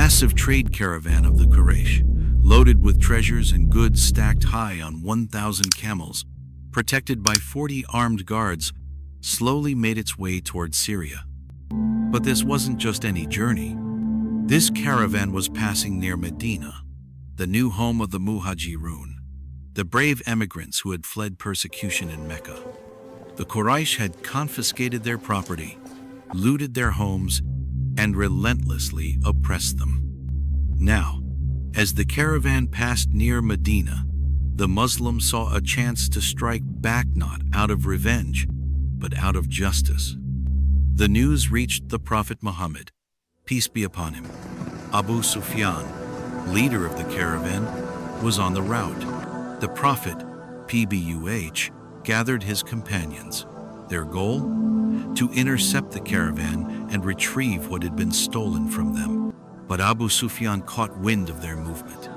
massive trade caravan of the Quraysh, loaded with treasures and goods stacked high on 1,000 camels, protected by 40 armed guards, slowly made its way towards Syria. But this wasn't just any journey. This caravan was passing near Medina, the new home of the Muhajirun, the brave emigrants who had fled persecution in Mecca. The Quraysh had confiscated their property, looted their homes, and relentlessly oppressed them. Now, as the caravan passed near Medina, the Muslims saw a chance to strike back, not out of revenge, but out of justice. The news reached the Prophet Muhammad, peace be upon him. Abu Sufyan, leader of the caravan, was on the route. The Prophet, PBUH, gathered his companions. Their goal? To intercept the caravan and retrieve what had been stolen from them. But Abu Sufyan caught wind of their movement.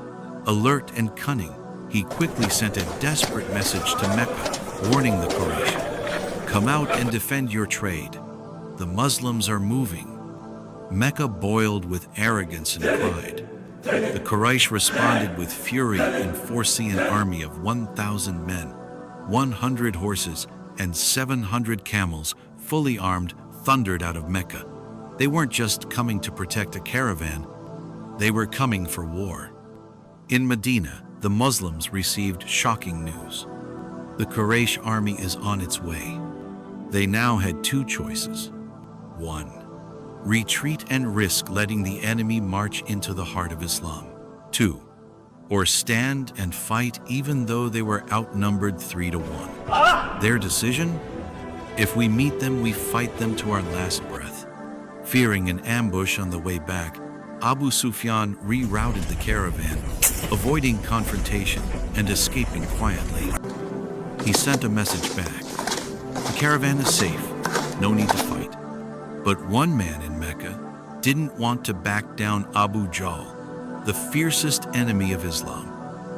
Alert and cunning, he quickly sent a desperate message to Mecca, warning the Quraysh, "Come out and defend your trade. The Muslims are moving." Mecca boiled with arrogance and pride. The Quraysh responded with fury and foreseeing an army of 1,000 men, 100 horses, and 700 camels, fully armed, thundered out of Mecca. They weren't just coming to protect a caravan, they were coming for war. In Medina, the Muslims received shocking news. The Quraysh army is on its way. They now had two choices. 1. Retreat and risk letting the enemy march into the heart of Islam. 2. Or stand and fight even though they were outnumbered 3-1. Their decision? If we meet them, we fight them to our last breath. Fearing an ambush on the way back, Abu Sufyan rerouted the caravan, avoiding confrontation and escaping quietly. He sent a message back. The caravan is safe, no need to fight. But one man in Mecca didn't want to back down. Abu Jahl, the fiercest enemy of Islam.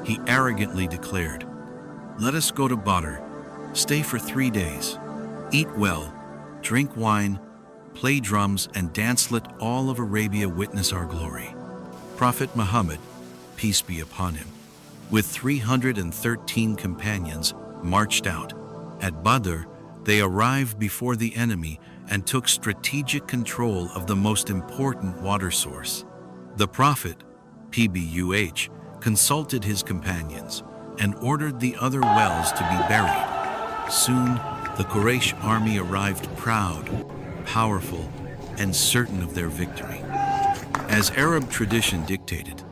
He arrogantly declared, "Let us go to Badr, stay for 3 days, eat well, drink wine, play drums, and dance. Let all of Arabia witness our glory." Prophet Muhammad, peace be upon him, with 313 companions, marched out. At Badr, they arrived before the enemy and took strategic control of the most important water source. The Prophet, PBUH, consulted his companions and ordered the other wells to be buried. Soon, the Quraysh army arrived proud, powerful, and certain of their victory. As Arab tradition dictated,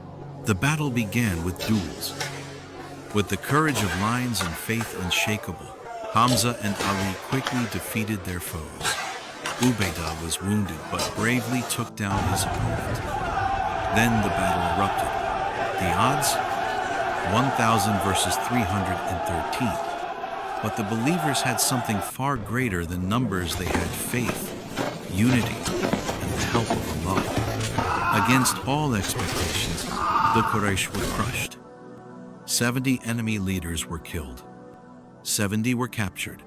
the battle began with duels. With the courage of lions and faith unshakable, Hamza and Ali quickly defeated their foes. Ubaidah was wounded but bravely took down his opponent. Then the battle erupted. The odds? 1,000 versus 313. But the believers had something far greater than numbers. They had faith, unity, and the help of Allah. Against all expectations, the Quraysh were crushed. 70 enemy leaders were killed. 70 were captured.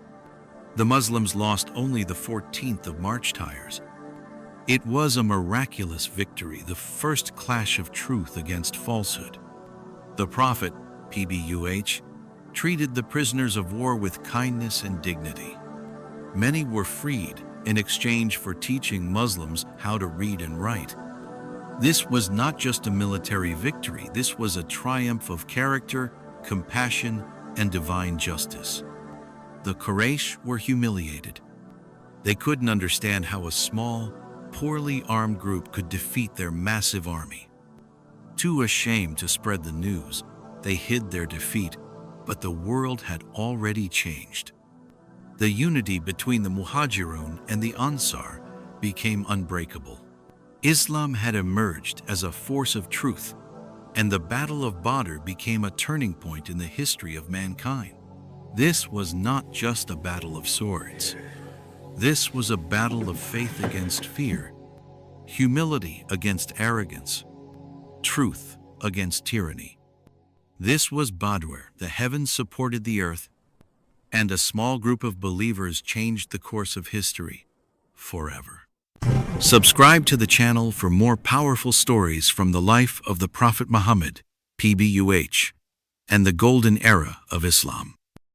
The Muslims lost only the 14th of March tires. It was a miraculous victory, the first clash of truth against falsehood. The Prophet, PBUH, treated the prisoners of war with kindness and dignity. Many were freed in exchange for teaching Muslims how to read and write. This was not just a military victory, this was a triumph of character, compassion, and divine justice. The Quraysh were humiliated. They couldn't understand how a small, poorly armed group could defeat their massive army. Too ashamed to spread the news, they hid their defeat, but the world had already changed. The unity between the Muhajirun and the Ansar became unbreakable. Islam had emerged as a force of truth, and the Battle of Badr became a turning point in the history of mankind. This was not just a battle of swords. This was a battle of faith against fear, humility against arrogance, truth against tyranny. This was Badr. The heavens supported the earth, and a small group of believers changed the course of history forever. Subscribe to the channel for more powerful stories from the life of the Prophet Muhammad, PBUH, and the golden era of Islam.